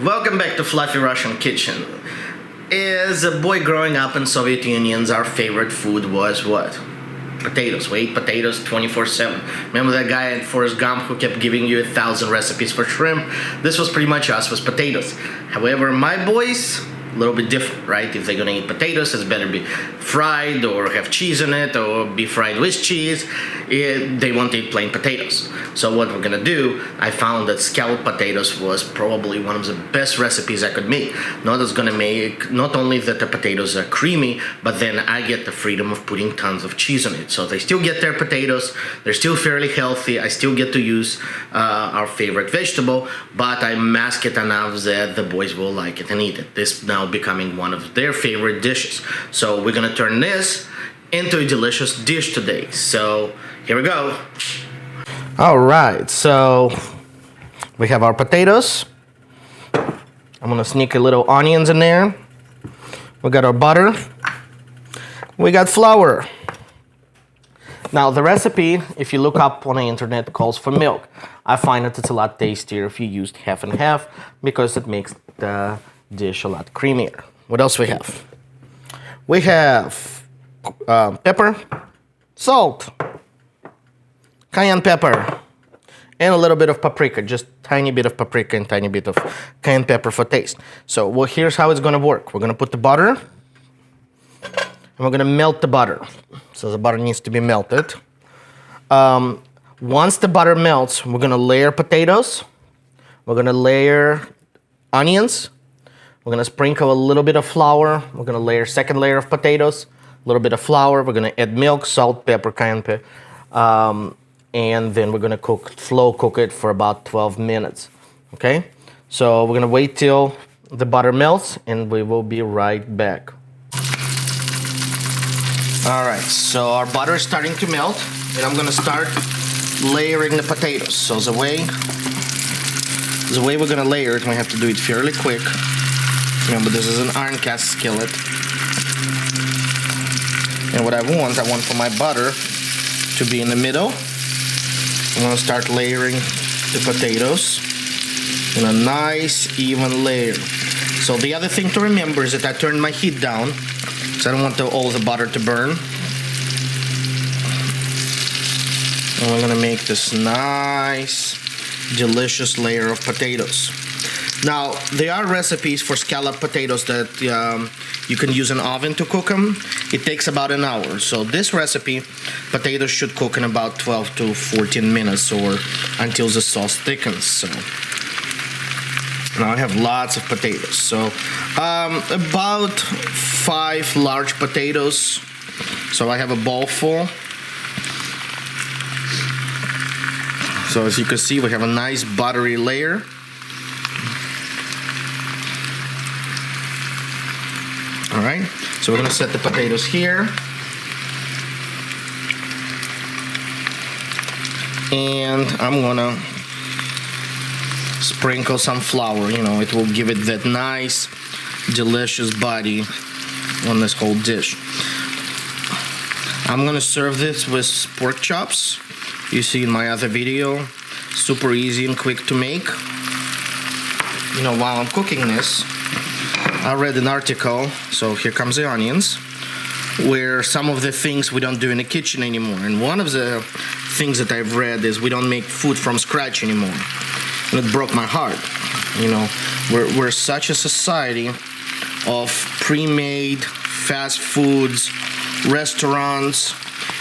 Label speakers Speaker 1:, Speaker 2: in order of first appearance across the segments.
Speaker 1: Welcome back to Fluffy Russian Kitchen. As a boy growing up in Soviet Union, our favorite food was what? Potatoes. We ate potatoes 24/7. Remember that guy in Forrest Gump who kept giving you 1,000 recipes for shrimp? This was pretty much us with potatoes. However, my boys, a little bit different, right? If they're gonna eat potatoes, it's better be fried or have cheese in it or be fried with cheese. They won't eat plain potatoes. So what we're gonna do, I found that scalloped potatoes was probably one of the best recipes I could make. Not only that the potatoes are creamy, but then I get the freedom of putting tons of cheese on it. So they still get their potatoes, they're still fairly healthy, I still get to use our favorite vegetable, but I mask it enough that the boys will like it and eat it. This now becoming one of their favorite dishes. So we're gonna turn this into a delicious dish today. So here we go. All right, so we have our potatoes. I'm gonna sneak a little onions in there. We got our butter. We got flour. Now the recipe, if you look up on the internet, calls for milk. I find that it's a lot tastier if you used half and half because it makes the dish a lot creamier. What else we have? We have pepper, salt, cayenne pepper, and a little bit of paprika, just tiny bit of paprika and tiny bit of cayenne pepper for taste. So well, here's how it's gonna work. We're gonna put the butter, and we're gonna melt the butter. So the butter needs to be melted. Once the butter melts, we're gonna layer potatoes. We're gonna layer onions. We're gonna sprinkle a little bit of flour. We're gonna layer second layer of potatoes, a little bit of flour. We're gonna add milk, salt, pepper, cayenne pepper, and then we're gonna slow cook it for about 12 minutes. Okay? So we're gonna wait till the butter melts, and we will be right back. All right, so our butter is starting to melt, and I'm gonna start layering the potatoes. So the way we're gonna layer it, we have to do it fairly quick. Remember, this is an iron cast skillet. And what I want for my butter to be in the middle. I'm gonna start layering the potatoes in a nice, even layer. So the other thing to remember is that I turned my heat down, so I don't want all the butter to burn. And we're gonna make this nice, delicious layer of potatoes. Now, there are recipes for scalloped potatoes that you can use an oven to cook them. It takes about an hour. So this recipe, potatoes should cook in about 12 to 14 minutes or until the sauce thickens. So now I have lots of potatoes. So about 5 large potatoes. So I have a bowl full. So as you can see, we have a nice buttery layer. All right, so we're gonna set the potatoes here. And I'm gonna sprinkle some flour. You know, it will give it that nice, delicious body on this whole dish. I'm gonna serve this with pork chops. You see in my other video, super easy and quick to make. You know, while I'm cooking this, I read an article, so here comes the onions, where some of the things we don't do in the kitchen anymore. And one of the things that I've read is we don't make food from scratch anymore. And it broke my heart. You know, we're such a society of pre-made fast foods, restaurants,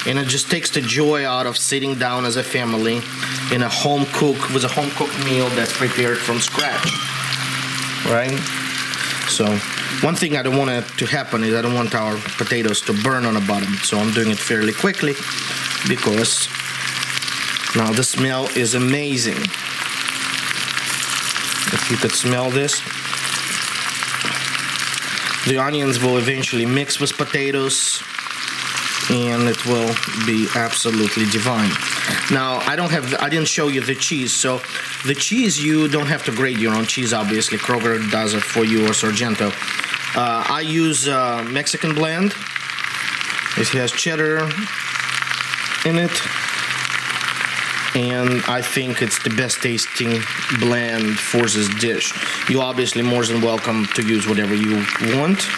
Speaker 1: and it just takes the joy out of sitting down as a family in a home cooked meal that's prepared from scratch, right? So one thing I don't want to happen is I don't want our potatoes to burn on the bottom. So I'm doing it fairly quickly because now the smell is amazing. If you could smell this, the onions will eventually mix with potatoes and it will be absolutely divine. Now I didn't show you the cheese. So the cheese, you don't have to grate your own cheese, obviously. Kroger does it for you, or Sargento. I use Mexican blend. It has cheddar in it, and I think it's the best tasting blend for this dish. You obviously more than welcome to use whatever you want.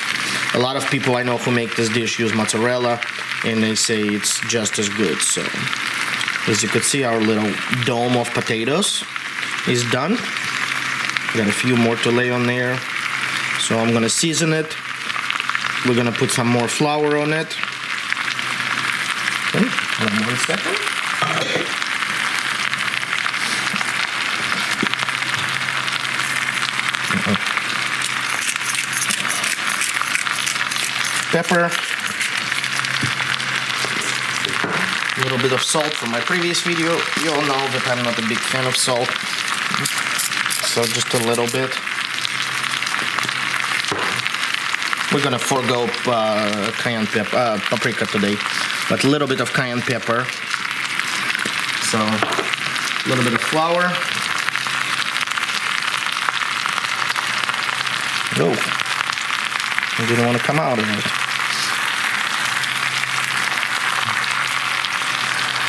Speaker 1: A lot of people I know who make this dish use mozzarella, and they say it's just as good. So as you can see, our little dome of potatoes is done. Got a few more to lay on there. So I'm gonna season it. We're gonna put some more flour on it. Okay, hold on 1 second. Pepper. A little bit of salt from my previous video. You all know that I'm not a big fan of salt. So just a little bit. We're gonna forego cayenne pepper, paprika today, but a little bit of cayenne pepper. So a little bit of flour. Oh, I didn't want to come out of it.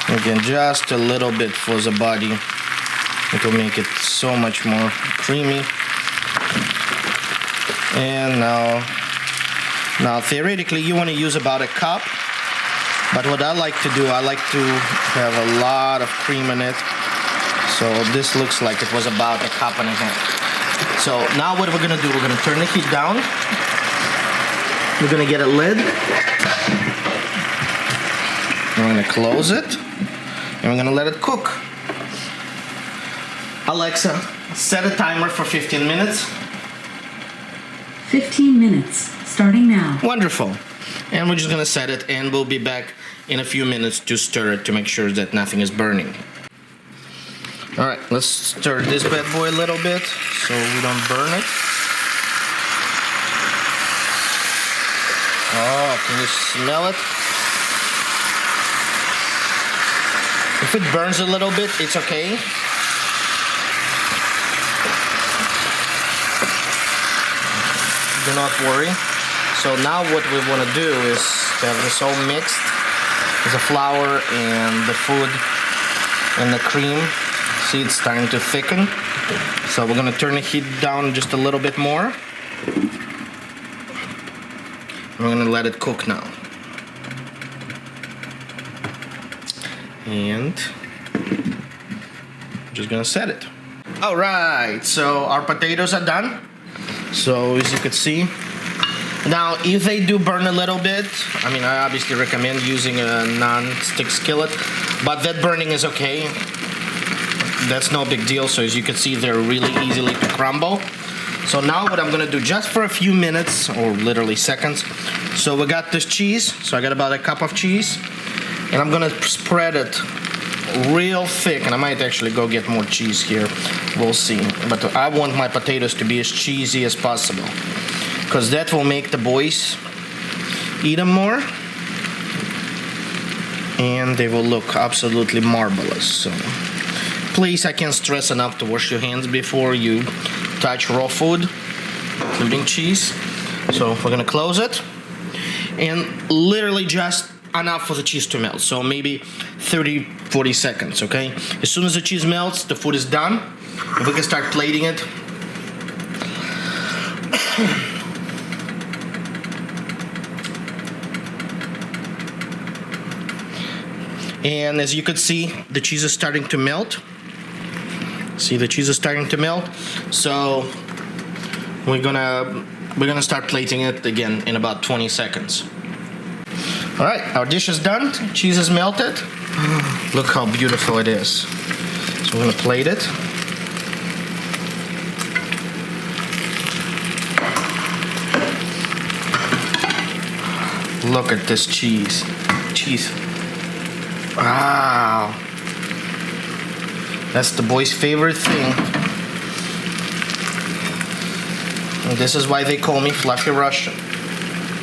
Speaker 1: Again, just a little bit for the body. It will make it so much more creamy. And now theoretically you want to use about a cup, but what I like to do, I like to have a lot of cream in it. So this looks like it was about a cup and a half. So now what we're gonna do, we're gonna turn the heat down. We're gonna get a lid. We're gonna close it, and we're gonna let it cook. Alexa, set a timer for 15 minutes.
Speaker 2: 15 minutes, starting now.
Speaker 1: Wonderful. And we're just gonna set it, and we'll be back in a few minutes to stir it to make sure that nothing is burning. All right, let's stir this bad boy a little bit so we don't burn it. Oh, can you smell it? If it burns a little bit, it's okay. Do not worry. So now what we want to do is have this all mixed with the flour and the food and the cream. See, it's starting to thicken. So we're going to turn the heat down just a little bit more. We're going to let it cook now. And I'm just going to set it. All right, so our potatoes are done. So as you can see, now if they do burn a little bit, I mean, I obviously recommend using a non-stick skillet, but that burning is okay. That's no big deal. So as you can see, they're really easily to crumble. So now what I'm gonna do, just for a few minutes or literally seconds, so we got this cheese. So I got about a cup of cheese, and I'm gonna spread it real thick, and I might actually go get more cheese here. We'll see. But I want my potatoes to be as cheesy as possible, because that will make the boys eat them more, and they will look absolutely marvelous. So please, I can't stress enough to wash your hands before you touch raw food, including cheese. So we're gonna close it, and literally just enough for the cheese to melt. So maybe 30-40 seconds, okay? As soon as the cheese melts, the food is done. We can start plating it. And as you can see, the cheese is starting to melt. See, the cheese is starting to melt. So we're gonna start plating it again in about 20 seconds. All right, our dish is done. Cheese is melted. Look how beautiful it is. So we're gonna plate it. Look at this cheese. Cheese. Wow. That's the boys' favorite thing. And this is why they call me Fluffy Russian.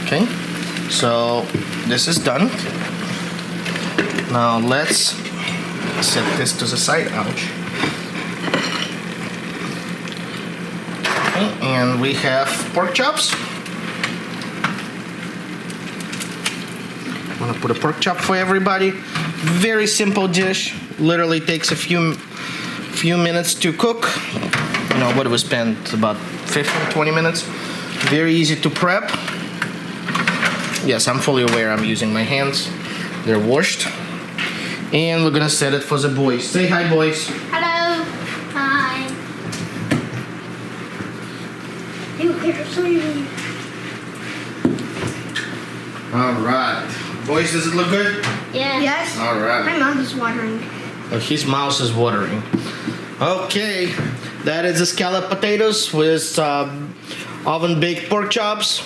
Speaker 1: Okay? So this is done. Now let's set this to the side. Ouch. Okay, and we have pork chops. I'm gonna put a pork chop for everybody. Very simple dish. Literally takes a few minutes to cook. You know what, we spent about 15-20 minutes. Very easy to prep. Yes, I'm fully aware I'm using my hands. They're washed. And we're gonna set it for the boys. Say hi, boys.
Speaker 3: Hello. Hi.
Speaker 1: Alright. Boys, does it look good?
Speaker 3: Yeah.
Speaker 4: Yes.
Speaker 1: Alright.
Speaker 4: My mouth is watering.
Speaker 1: His mouth is watering. Okay. That is the scalloped potatoes with oven baked pork chops.